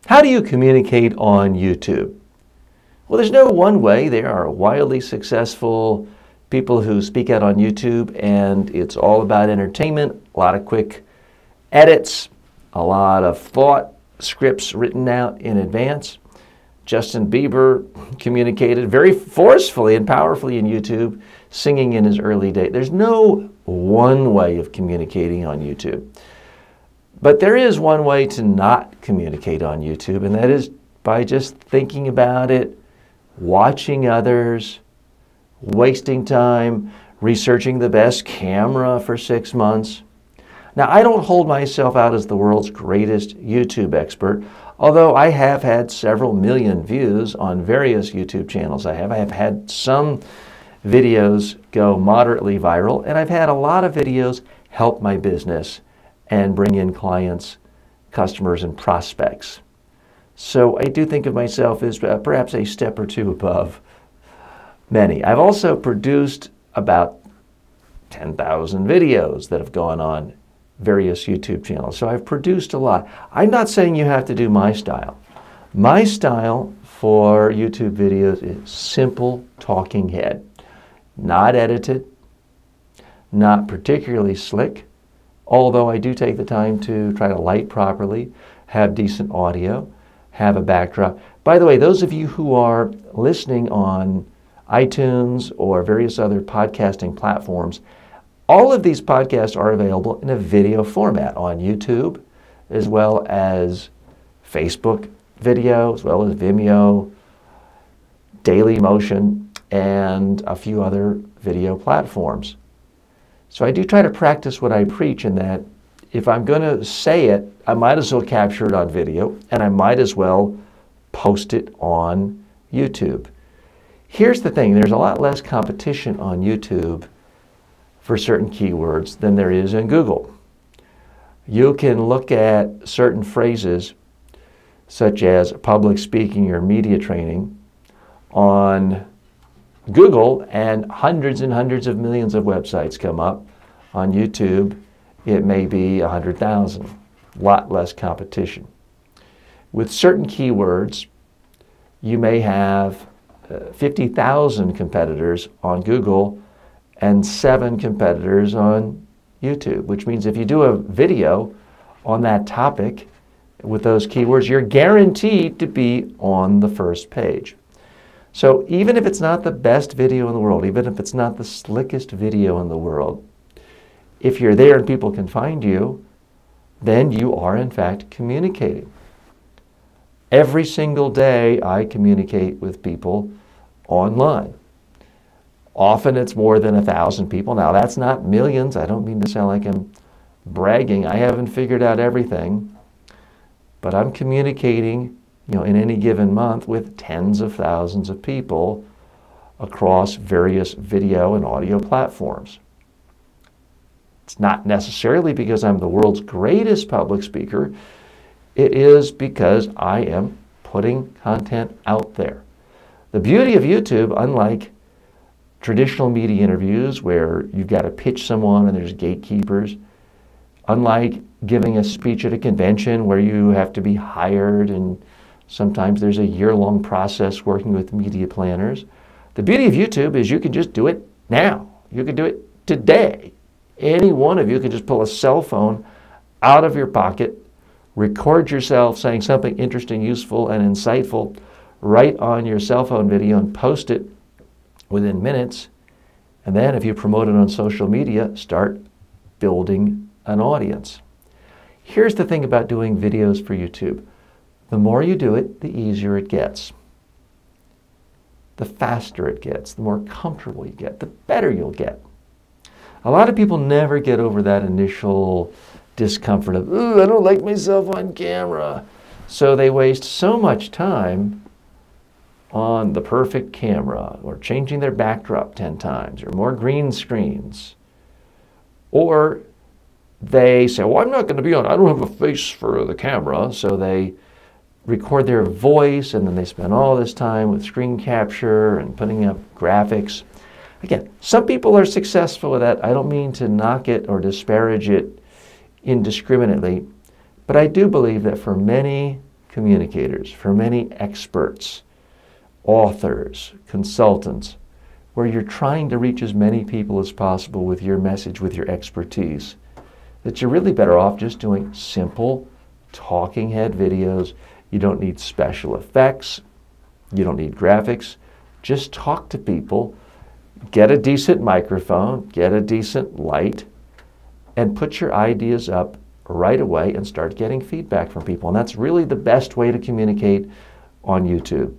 How do you communicate on YouTube? Well, there's no one way. There are wildly successful people who speak out on YouTube, and it's all about entertainment, a lot of quick edits, a lot of thought scripts written out in advance. Justin Bieber communicated very forcefully and powerfully in YouTube, singing in his early days. There's no one way of communicating on YouTube. But there is one way to not communicate on YouTube, and that is by just thinking about it, watching others, wasting time, researching the best camera for 6 months. Now, I don't hold myself out as the world's greatest YouTube expert, although I have had several million views on various YouTube channels. I have had some videos go moderately viral, and I've had a lot of videos help my business and bring in clients, customers, and prospects. So I do think of myself as perhaps a step or two above many. I've also produced about 10,000 videos that have gone on various YouTube channels. So I've produced a lot. I'm not saying you have to do my style. My style for YouTube videos is simple talking head, not edited, not particularly slick, although I do take the time to try to light properly, have decent audio, have a backdrop. By the way, those of you who are listening on iTunes or various other podcasting platforms, all of these podcasts are available in a video format on YouTube, as well as Facebook video, as well as Vimeo, Dailymotion, and a few other video platforms. So I do try to practice what I preach in that if I'm going to say it, I might as well capture it on video, and I might as well post it on YouTube. Here's the thing, there's a lot less competition on YouTube for certain keywords than there is in Google. You can look at certain phrases such as public speaking or media training on Google, and hundreds and hundreds of millions of websites come up. On YouTube, it may be 100,000, a lot less competition. With certain keywords, you may have 50,000 competitors on Google and 7 competitors on YouTube, which means if you do a video on that topic with those keywords, you're guaranteed to be on the first page. So even if it's not the best video in the world, even if it's not the slickest video in the world, if you're there and people can find you, then you are in fact communicating. Every single day I communicate with people online. Often it's more than 1,000 people. Now that's not millions. I don't mean to sound like I'm bragging. I haven't figured out everything, but I'm communicating, in any given month with tens of thousands of people across various video and audio platforms. It's not necessarily because I'm the world's greatest public speaker. It is because I am putting content out there. The beauty of YouTube, unlike traditional media interviews where you've got to pitch someone and there's gatekeepers, unlike giving a speech at a convention where you have to be hired and sometimes there's a year-long process working with media planners, the beauty of YouTube is you can just do it now. You can do it today. Any one of you can just pull a cell phone out of your pocket, record yourself saying something interesting, useful, and insightful right on your cell phone video and post it within minutes. And then if you promote it on social media, start building an audience. Here's the thing about doing videos for YouTube. The more you do it, the easier it gets. The faster it gets, the more comfortable you get, the better you'll get. A lot of people never get over that initial discomfort of, ooh, I don't like myself on camera. So they waste so much time on the perfect camera, or changing their backdrop 10 times, or more green screens. Or they say, well, I'm not going to be on, I don't have a face for the camera, so they record their voice, and then they spend all this time with screen capture and putting up graphics. Again, some people are successful with that. I don't mean to knock it or disparage it indiscriminately, but I do believe that for many communicators, for many experts, authors, consultants, where you're trying to reach as many people as possible with your message, with your expertise, that you're really better off just doing simple talking head videos. You don't need special effects. You don't need graphics. Just talk to people, get a decent microphone, get a decent light, and put your ideas up right away and start getting feedback from people. And that's really the best way to communicate on YouTube.